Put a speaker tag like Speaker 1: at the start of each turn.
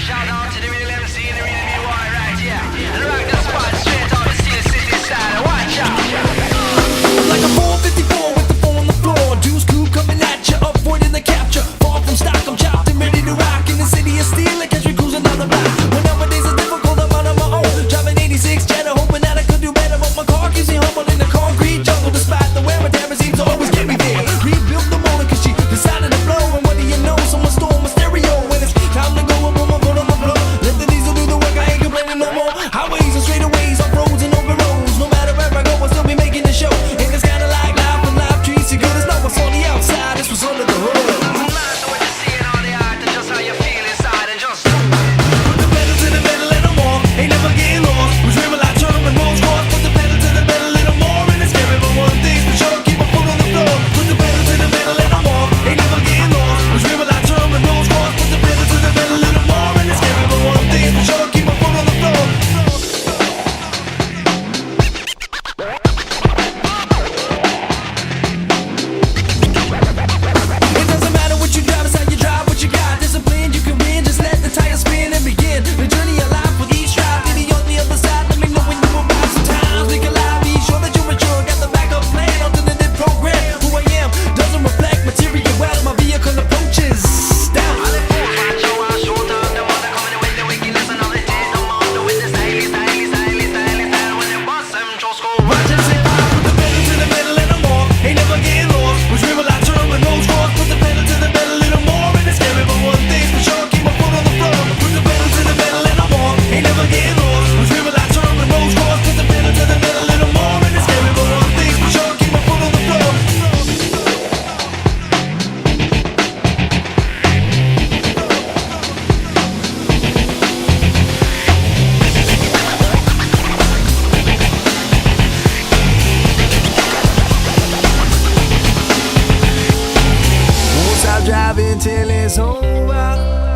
Speaker 1: Shout out to the real MC and the real BY right here. And rock the spot straight out the Steel City side. Watch out.
Speaker 2: Like a 454 with the four on the floor. Juice crew coming at you, avoiding the capture. Far from stock, I'm chopped and ready to rock. In the city of steel, I catch me cruising down the block. When nowadays it's difficult, I'm out on my own. Driving 86 Jetta, hoping that I could do better. But my car keeps me humble in the concrete jungle. Despite the wear and tear, it seems to always get me there. Rebuilt the motor cause she decided to blow. And what do you know, someone stole my stereo. When it's time to go, I put my foot on the floor. Let the diesel do the work, I ain't complaining no more. Highways and straightaways, off roads and open roads. No matter where I go, I'll still be making the show. And it's kinda like life, when life treats you good. It's not what's on the outside, it's what's under the hood.
Speaker 1: Master what you see in all the art and just how you feel inside and just
Speaker 2: Put the pedal to the metal and I'm on. Ain't never getting lost. We dream a lot, turn when roads cross. Put the pedal to the metal a little more. And it's scary, but one thing's for sure, keep my foot on the floor. Put the pedal to the metal and I'm on. Ain't never getting lost. We dream a lot, turn when roads cross. Put the pedal to the metal a little more. And it's scary, but one thing's for sure, keep my foot on the floor. It doesn't matter what you drive, it's how you drive what you got. Discipline, you can win, just let the tires spin and begin. The journey of life with each drive, maybe on the other side. Let me know when you arrive. Sometimes we collide, be sure that you're mature. Got the backup plan, alternative program. Who I am doesn't reflect material wealth. My vehicle approaches down. Watch us hip hop, put the pedal to the metal and I'm on. Ain't never getting lost. We dream a lot, turn when roads cross. Put the pedal to the metal a little more. And it's scary, but one thing's for sure, keep my foot on the floor. Put the pedal to the metal and I'm on. Ain't never getting lost. We dream a lot, turn when roads cross. Put the pedal to the metal a little more. And it's scary, but one thing's for sure, keep my foot on the floor. Won't stop driving till it's over.